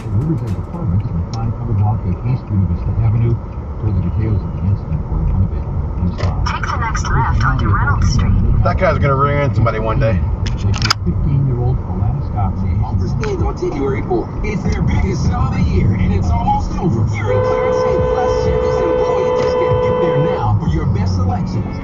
Riverside Apartments on 500 block of East Buena Vista Avenue. Further details of the incident were unavailable. Take the next left onto Reynolds Street. That guy's gonna rear end somebody one day. 15-year-old Alana Scott Understand on January 4th. It's their biggest sale of the year, and it's almost over. You're in clearance A plus Chevy's employee discount. Get there now for your best selections.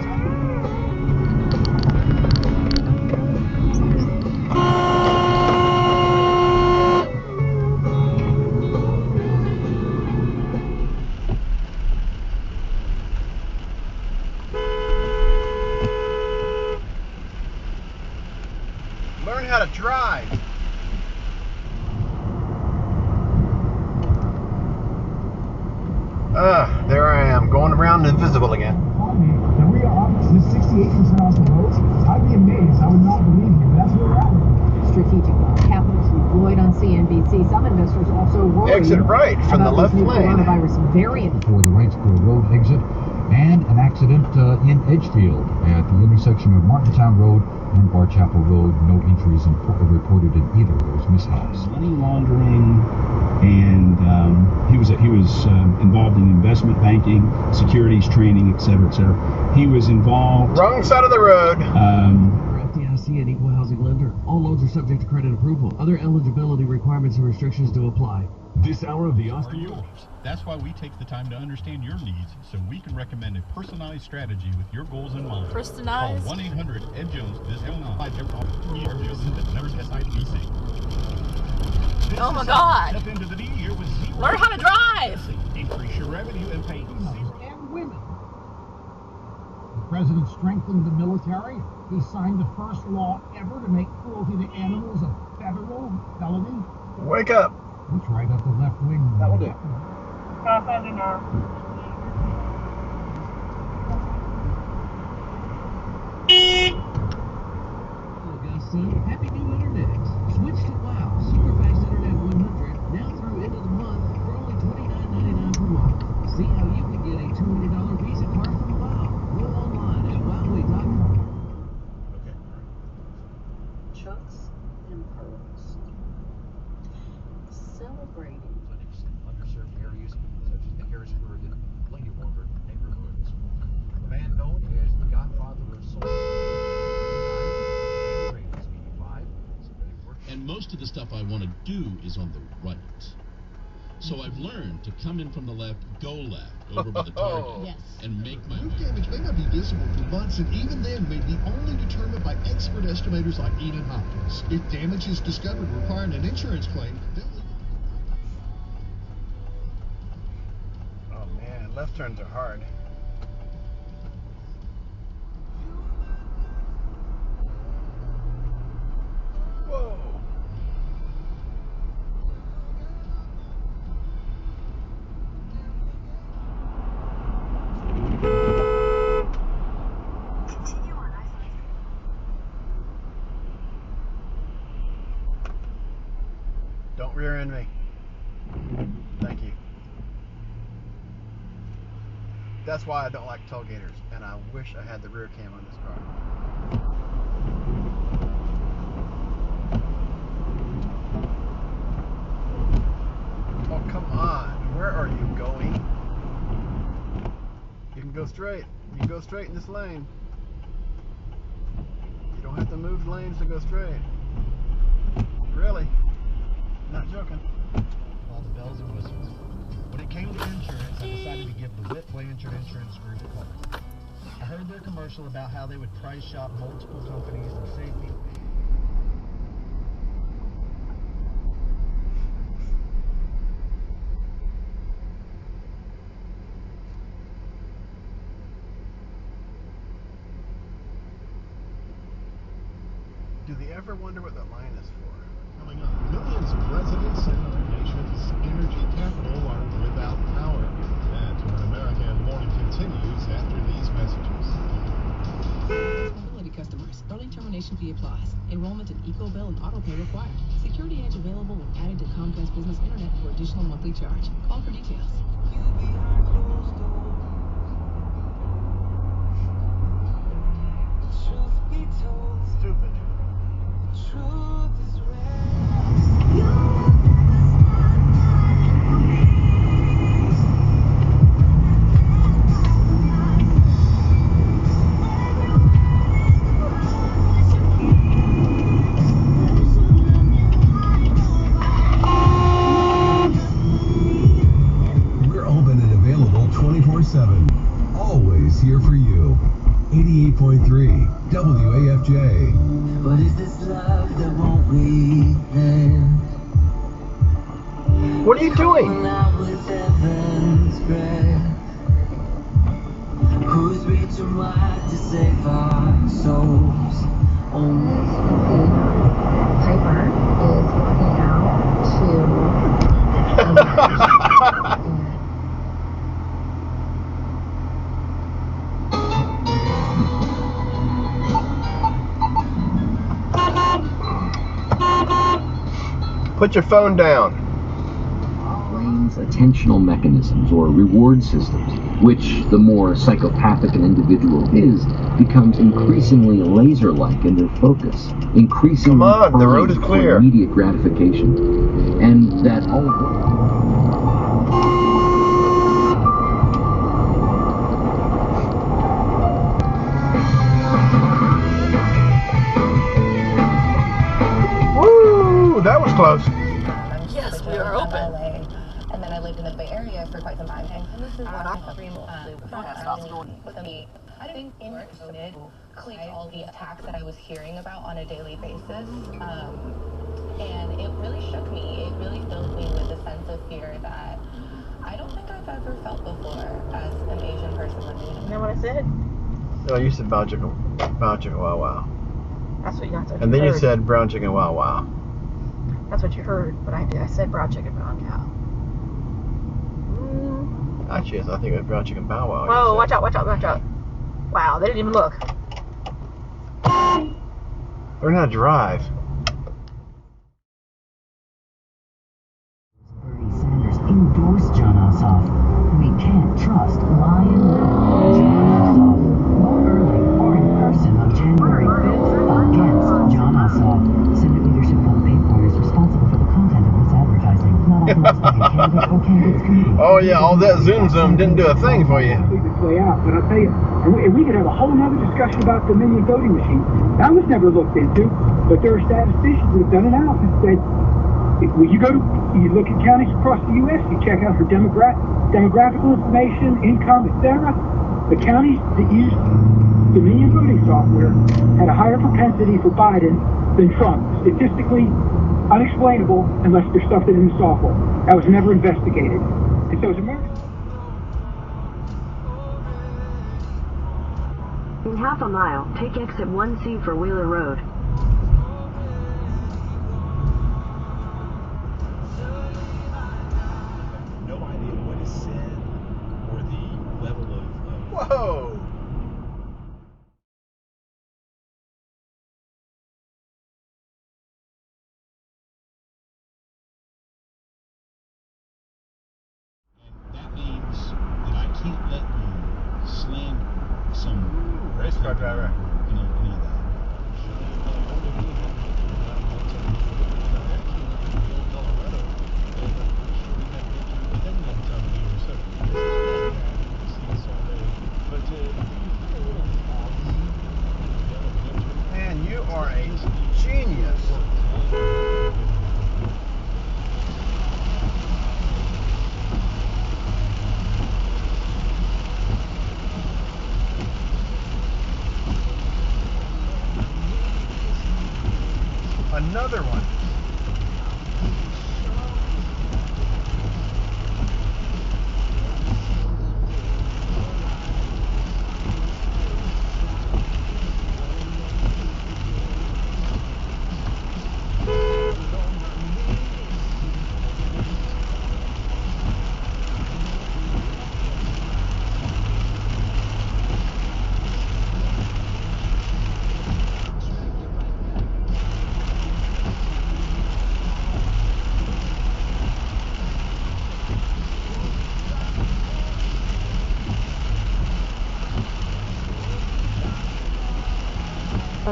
Learn how to drive. There I am, going around invisible again. The rear office is 68% off the roads. I'd be amazed. I would not believe you, but that's where we're at. Strategic capital from Lloyd on CNBC. Some investors also worry Exit right from the left lane. Coronavirus variant. for the Wrightsboro Road exit, and an accident in Edgefield at the intersection of Martintown Road and Barchapel Road. No injuries reported in either of those mishaps. Money laundering, and he was involved in investment banking, securities training, etc., etc. He was involved. Wrong side of the road. FDIC and equal housing lender. All loans are subject to credit approval. Other eligibility requirements and restrictions do apply. This hour of the Austin Yours. That's why we take the time to understand your needs so we can recommend a personalized strategy with your goals in mind. Personalized? Call 1-800-ED-JONES. This will not find Oh my God. Step into the new year with zero. Learn how to drive. Increase your revenue and pay And women. The president strengthened the military. He signed the first law ever to make cruelty to animals a federal felony. Wake up. It's right up the left wing. That will do. Augusta, happy new internet. Switch to WOW, super fast internet 100, now through end of the month for only $29.99 per month. See how you can get a $200 Visa card from WOW. Go online at wowway.com. Okay. Chucks and pearls. Celebrating. Clinics in underserved areas such as the Harrisburg and Lady Warburg neighborhoods. The man known as the Godfather of Soul. And most of the stuff I want to do is on the right. So I've learned to come in from the left, go left, over by the target, Yes. and make my Roof way. damage may not be visible for months, and even then may be only determined by expert estimators like Eden Hopkins. If damage is discovered requiring an insurance claim, they'll... Oh man, left turns are hard. Whoa. Continue on I-5. Don't rear end me. Thank you. That's why I don't like tailgaters, and I wish I had the rear cam on this car. Oh, come on. Where are you going? You can go straight. You can go straight in this lane. You don't have to move lanes to go straight. Really? Not joking. All the bells and whistles. When it came to insurance, I decided to give the Whip Blanchard Insurance Group a call. I heard their commercial about how they would price shop multiple companies and save me. Do they ever wonder what that line is for? Coming up, millions of residents in our nation's energy capital are without power. And Turn America in the Morning continues after these messages. Mobility customers, early termination fee applies. Enrollment in EcoBill and AutoPay required. Security Edge available when added to Comcast Business Internet for additional monthly charge. Call for details. Stupid. 88.3 WAFJ. What is this love that won't we end? What are you doing? Who's reaching wide to save our souls? Piper is walking out to Put your phone down. Brain's attentional mechanisms or reward systems, which the more psychopathic an individual is, becomes increasingly laser-like in their focus, increasingly Come on, the road is clear. Immediate gratification, and that Woo! That was close. Yes, we are open. And then I lived in the Bay Area for quite some time. And this is one of the I think included all the attacks that I was hearing about on a daily basis. And it really shook me. It really filled me with a sense of fear that I don't think I've ever felt before as an Asian person living in America. You know what I said? No, you said brown chicken wow wow. That's what you heard. And then you said brown chicken wow wow. That's what you heard, but I said brown chicken, brown cow. Actually, I think it was brown chicken bow wow. Whoa, watch out, watch out, watch out. Wow, they didn't even look. Learn how to drive. Bernie Sanders endorsed John Ossoff. We can't trust lying John Ossoff. Vote early or in person on January 5th against John Ossoff. Senate leadership on paper is responsible for the content of this advertising, not authorized by a candidate or candidates committee. Oh yeah, all that zoom didn't do a thing for you. Play out, but I'll tell you, and we could have a whole other discussion about Dominion voting machines. That was never looked into, but there are statisticians that have done analysis that when you look at counties across the U.S., you check out for demographical information, income, etc. The counties that used Dominion voting software had a higher propensity for Biden than Trump. Statistically unexplainable unless there's stuff in the software. That was never investigated. And so as Americans... In half a mile, take exit 1C for Wheeler Road. No idea what is said or the level of whoa. That means that I can't let you slander someone. Race car driver. Any of that. Man, you are a genius. Another one.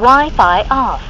Wi-Fi off.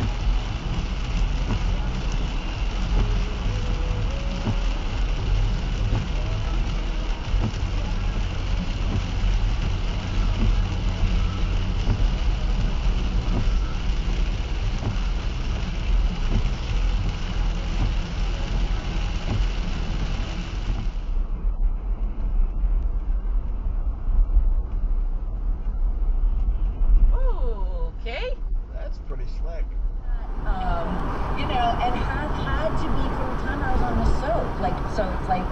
it's like,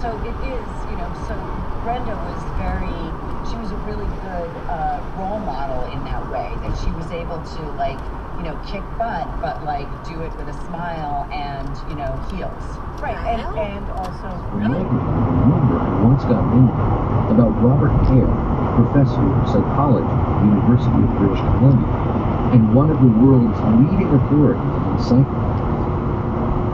so it is, you know, so Brenda was she was a really good role model in that way, that she was able to, like, you know, kick butt, but like do it with a smile and, you know, heels. Right, and also Remember, I once got wrong about Robert Hare, professor of psychology at the University of British Columbia, and one of the world's leading authorities on psychopaths.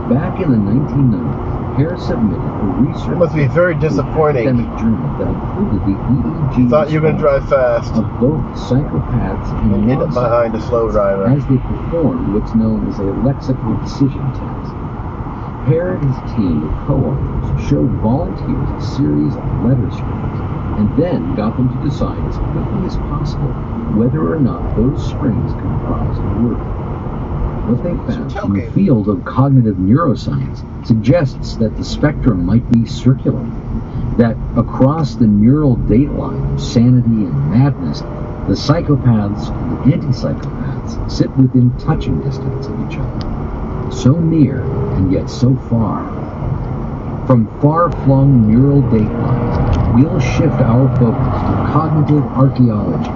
Back in the 1990s, Hare submitted a research. It must be very disappointing. Academic journal that included the EEG. You thought you were going to drive fast. Of both psychopaths and hit it behind a slow driver. As they performed what's known as a lexical decision test. Hare and his team of co-authors showed volunteers a series of letter strings and then got them to decide as quickly as possible whether or not those strings comprised a word. What they found in the field of cognitive neuroscience suggests that the spectrum might be circular, that across the neural date line of sanity and madness, the psychopaths and the anti-psychopaths sit within touching distance of each other, so near and yet so far. From far-flung neural date lines, we'll shift our focus to cognitive archaeology,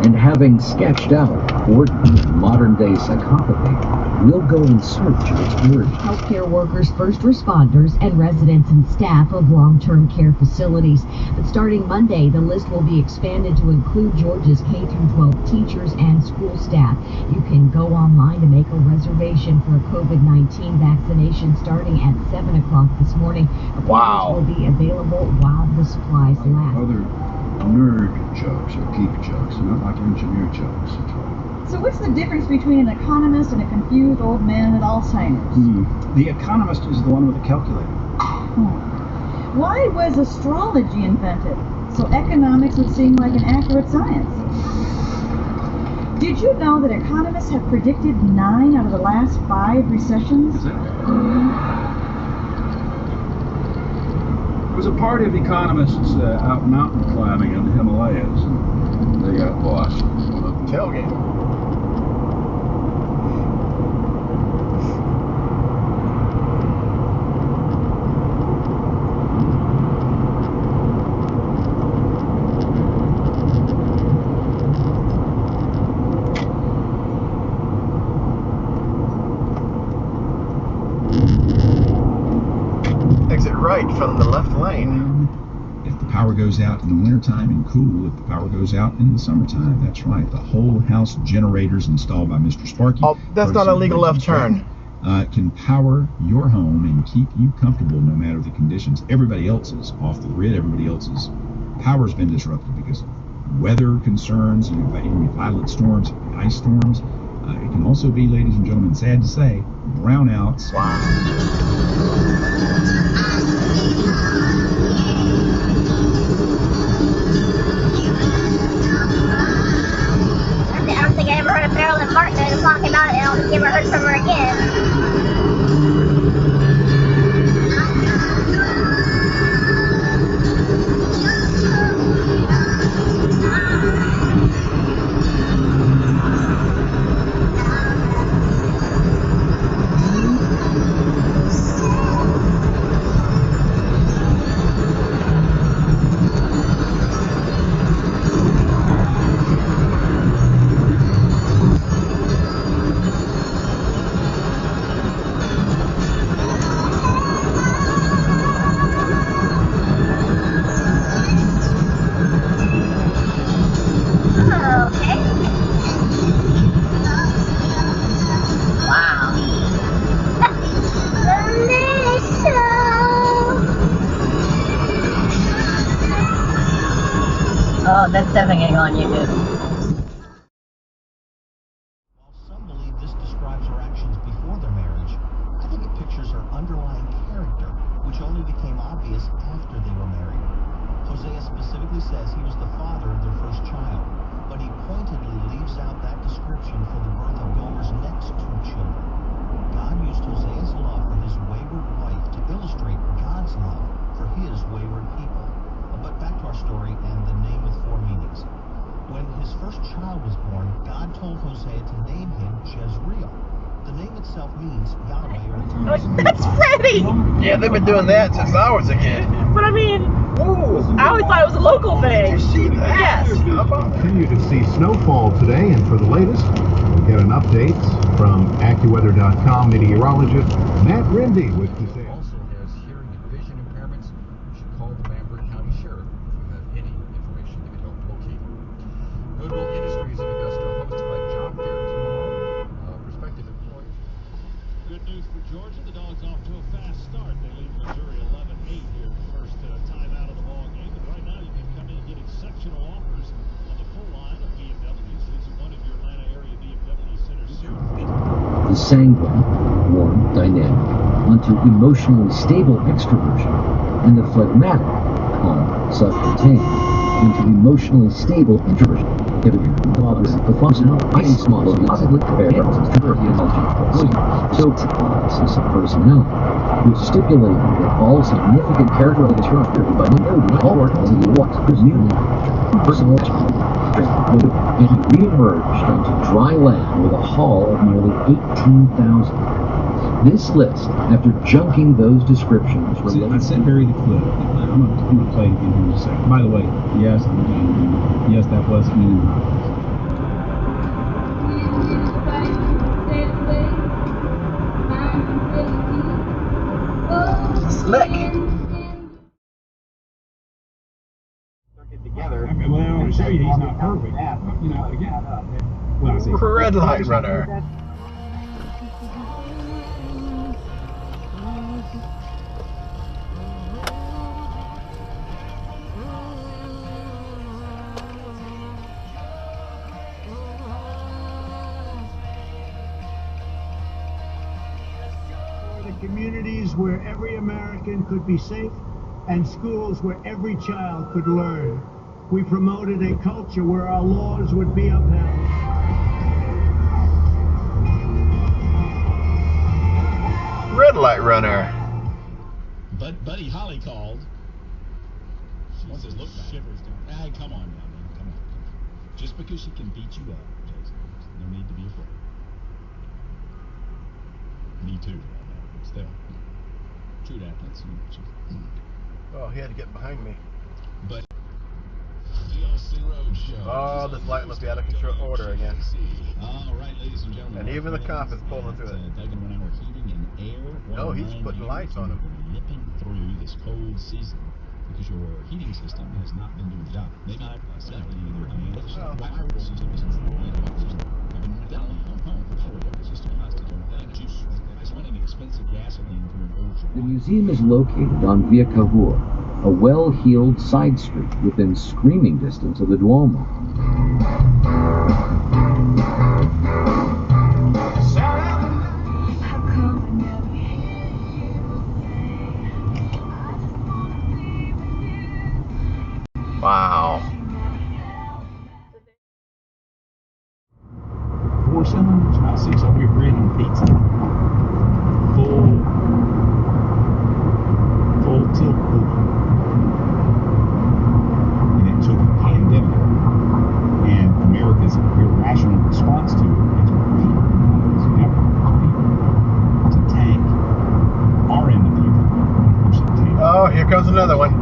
and having sketched out ordinary modern-day psychopathy, we'll go in search of its origin. Healthcare workers, first responders, and residents and staff of long-term care facilities. But starting Monday, the list will be expanded to include Georgia's K-12 teachers and school staff. You can go online to make a reservation for a COVID-19 vaccination starting at 7 o'clock this morning. Appointments will be available while the supplies last. Other nerd jokes or geek jokes, not like engineer jokes. So what's the difference between an economist and a confused old man with Alzheimer's? The economist is the one with the calculator. Why was astrology invented? So economics would seem like an accurate science. Did you know that economists have predicted 9 out of the last 5 recessions? Is that right? There was a party of economists out mountain climbing in the Himalayas, and they got lost. Tailgater. Exit right from the left lane. If the power goes out in the wintertime and cool, if the power goes out in the summertime, that's right. The whole house generators installed by Mr. Sparky. Oh, that's not a legal left turn. Can power your home and keep you comfortable no matter the conditions. Everybody else's off the grid, everybody else's power's been disrupted because of weather concerns, violent storms, ice storms. It can also be, ladies and gentlemen, sad to say, brownouts. I don't think I ever heard of Marilyn Martin talking about it. I don't think I ever heard from her again. Oh, that's definitely going to go on YouTube. While some believe this describes her actions before their marriage, I think it pictures her underlying character, which only became obvious after they were married. Hosea specifically says he was the father of their first child, but he pointedly leaves out that description for the birth of Gomer's next 2 children. God used Hosea's love for his wayward wife to illustrate God's love for his wayward people. But back to our story and the name with 4 meanings. When his first child was born, God told Hosea to name him Jezreel. The name itself means Yahweh or the That's Freddie! Yeah, they've been doing that since I was a kid. But I mean, Whoa! I always thought it was a local thing. Did you see that? Yes. How about that? Continue to see snowfall today, and for the latest, we'll get an update from AccuWeather.com meteorologist Matt Rindy with today. Also has hearing and vision impairments. You should call the Bamberg County Sheriff if you have any information that could help locate him. Goodwill Industries in Augusta hosts a job fair tomorrow. Prospective employers. Good news for Georgia. The Dogs off to a fast start. They lead Missouri 11-8 here in the first time out of the ball game. And right now you can come in and get exceptional offers on the full line of BMWs. Visit one of your Atlanta area BMW centers soon. The sanguine, warm, dynamic, onto emotionally stable extroversion, and the phlegmatic, calm, self-contained, into emotionally stable introversion. The functional ice model possibly compared to so analysis of personality, which stipulated that all significant characteristics are by no all work as he walks personal and he re-emerged onto dry land with a haul of nearly 18,000. This list, after junking those descriptions, I sent Barry the clip. I'm going to play it again here in a second. By the way, yes, that was Ian Roberts. Slick. Together. I mean, well, I want to show you he's not perfect. You know, again. Well, I say Red light runner. Communities where every American could be safe and schools where every child could learn. We promoted a culture where our laws would be upheld. Red light runner. But Buddy Holly called. She says, look back. Shivers down. Hey, come on now, man. Come on. Just because she can beat you up, Jason, no need to be afraid. Me too. Still. True that. Oh, he had to get behind me. But DLC Roadshow. Oh, this light must be out of control order again. All right, ladies and gentlemen. And even the cop is pulling through it. No, he's putting lights on him. Nipping through this cold season because your heating system has not been doing the job. Maybe The museum is located on Via Cavour, a well-heeled side street within screaming distance of the Duomo. Wow. 4 cylinders, not 6. I'll be breathing on pizza. Full tilt over. And it took a pandemic and America's irrational response to it to tank our end of the agreement. Oh, here comes another one.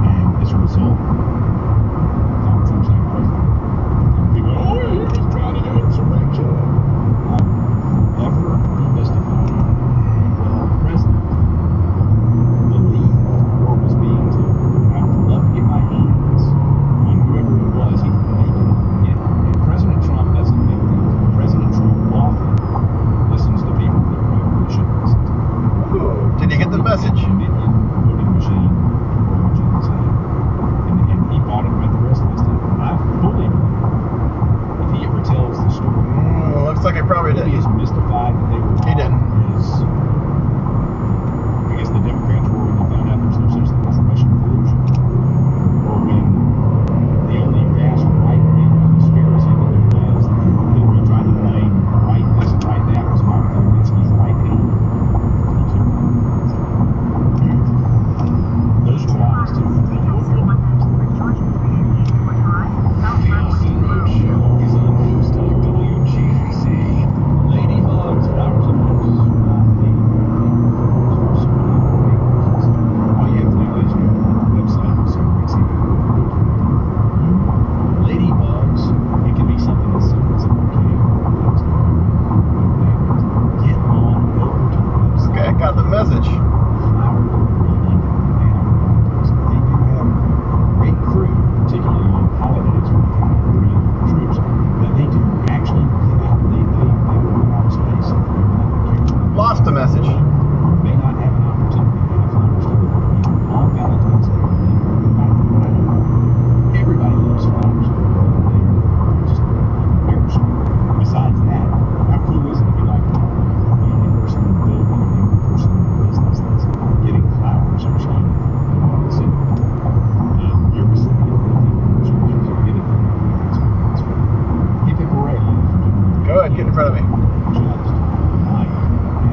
And as a result, Donald Trump's not president. And people go, oh, you're just trying to do insurrection. Ever demystified the president believed war was being to. I would love to get my hands on whoever it was he was making. And President Trump doesn't make things. President Trump often listens to people that probably shouldn't listen to. Ooh, did you get the message? the message. Great crew, particularly on holidays with Marine troops, that they do actually get out. They go out of space. Lost the message. May not have an opportunity to have flowers delivered on Valentine's Day. Everybody loves flowers. They just embarrassing. Besides that, how cool is it to be like the only person in the building, the only person in the business that's getting flowers or something? You're receiving it. Get it. Hip hip hooray. Go ahead, get in front of me. Just might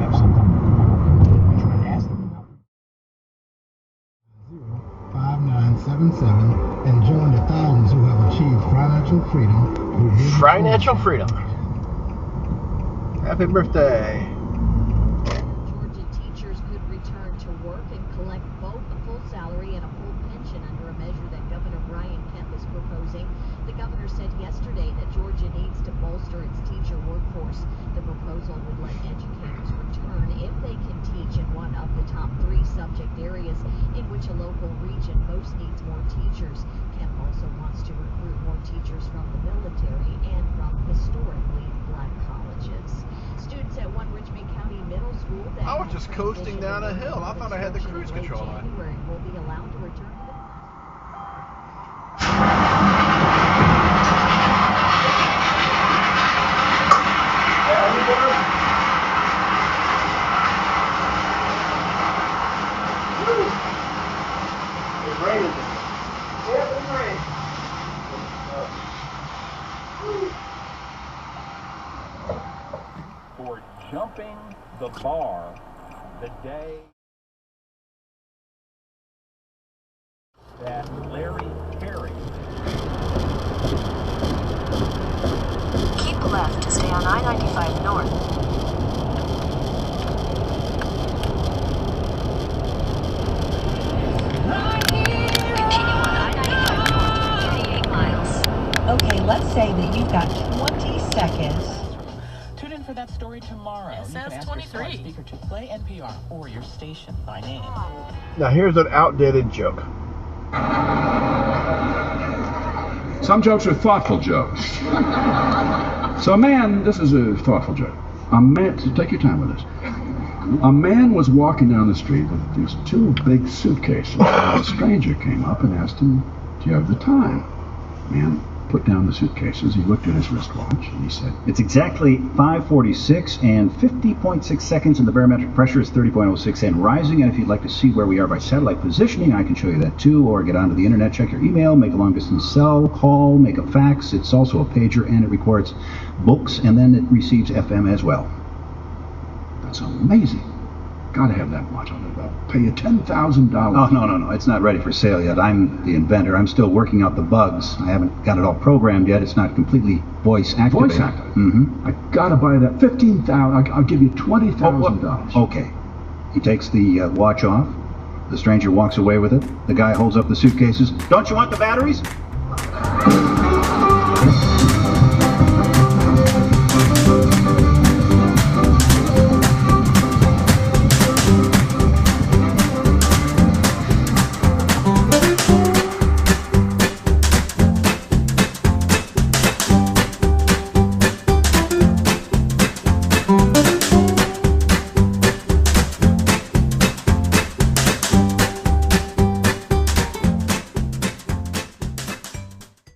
have something to try to ask them about. 5977 and join the thousands who have achieved financial freedom. Financial freedom. Happy birthday. Georgia teachers could return to work and collect both a full salary and a full pension under a measure that Governor Brian Kemp is proposing. The governor said yesterday that Georgia needs to bolster its teacher workforce. The proposal would let educators return if they can teach in one of the top 3 subject areas in which a local region most needs more teachers. Kemp also wants to recruit more teachers from the military and from historically black colleges. Students at one Richmond County middle school that I was just coasting down a hill. I thought I had the cruise control on. January will be allowed to return to the It's raining. Yep, it's raining. For jumping the bar the day that Larry Perry. Keep left to stay on I-95 North. Okay, let's say that you've got 20 seconds. Tune in for that story tomorrow. It You says can ask 23. your smart speaker to play NPR or your station by name. Now here's an outdated joke. Some jokes are thoughtful jokes. So a man, this is a thoughtful joke. A man, so take your time with this. A man was walking down the street with these 2 big suitcases. A stranger came up and asked him, "Do you have the time?" Man put down the suitcases. He looked at his wristwatch and he said, "It's exactly 5:46 and 50.6 seconds, and the barometric pressure is 30.06 and rising. And if you'd like to see where we are by satellite positioning, I can show you that too. Or get onto the internet, check your email, make a long distance cell call, make a fax. It's also a pager, and it records books, and then it receives FM as well." "That's amazing. Gotta have that watch. I'll pay you $10,000. Oh, no. It's not ready for sale yet. I'm the inventor. I'm still working out the bugs. I haven't got it all programmed yet. It's not completely voice activated. Voice activated? Mm-hmm. I gotta buy that. $15,000. I'll give you $20,000. Okay. He takes the watch off. The stranger walks away with it. The guy holds up the suitcases. "Don't you want the batteries?"